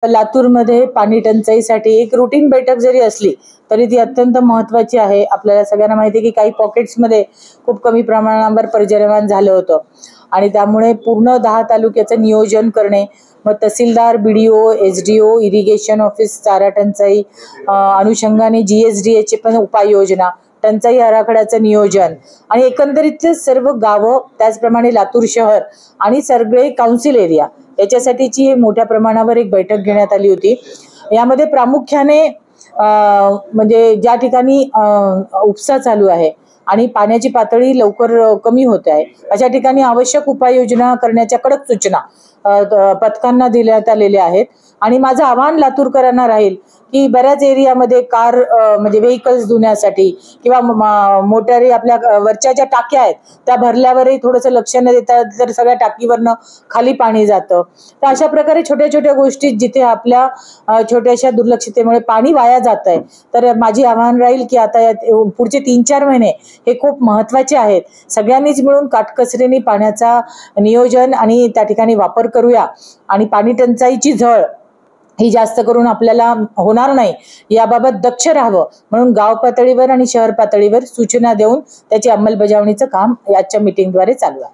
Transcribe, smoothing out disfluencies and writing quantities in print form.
लातूरमध्ये पाणी टंचाईसाठी एक रुटीन बैठक जरी असली तरी ती अत्यंत महत्त्वाची आहे। आपल्याला सगळ्यांना माहिती आहे की काही पॉकेट्समध्ये खूप कमी प्रमाणावर पर्जन्यमान झालं होतं आणि त्यामुळे पूर्ण 10 तालुक्याचं नियोजन करणे, मग तहसीलदार, BDO, SDO, इरिगेशन ऑफिस, चारा टंचाई अनुषंगाने GSDAची पण उपाययोजना, टंचाई आराखड्याचं नियोजन आणि एकंदरीत सर्व गावं, त्याचप्रमाणे लातूर शहर आणि सगळे काउन्सिल एरिया याच्यासाठीची मोठ्या प्रमाणावर एक बैठक घेण्यात आली होती। यामध्ये प्रामुख्याने म्हणजे ज्या ठिकाणी उपसा चालू आहे आणि पाण्याची पातळी लवकर कमी होत आहे अशा ठिकाणी आवश्यक उपाययोजना करण्याच्या कडक सूचना पथकांना देण्यात आलेल्या आहेत। आणि माझं आव्हान लातूरकरांना राहील की बऱ्याच एरियामध्ये कार म्हणजे व्हेकल्स धुण्यासाठी किंवा मोटारी आपल्या वरच्या ज्या टाक्या आहेत त्या भरल्यावरही थोडंसं लक्ष न देता जर सगळ्या टाकीवरनं खाली पाणी जातं, तर अशा प्रकारे छोट्या छोट्या गोष्टी जिथे आपल्या छोट्याशा दुर्लक्षतेमुळे पाणी वाया जात आहे, तर माझी आव्हान राहील की आता या पुढचे 3-4 महिने हे खूप महत्त्वाचे आहेत। सगळ्यांनीच मिळून काटकसरीने पाण्याचा नियोजन आणि त्या ठिकाणी वापर करूया आणि पाणी टंचाईची झळ ही जास्त करून आपल्याला होणार नाही याबाबत दक्ष राहावं म्हणून गाव पातळीवर आणि शहर पातळीवर सूचना देऊन त्याची अंमलबजावणीचं काम आजच्या मीटिंगद्वारे चालू आहे।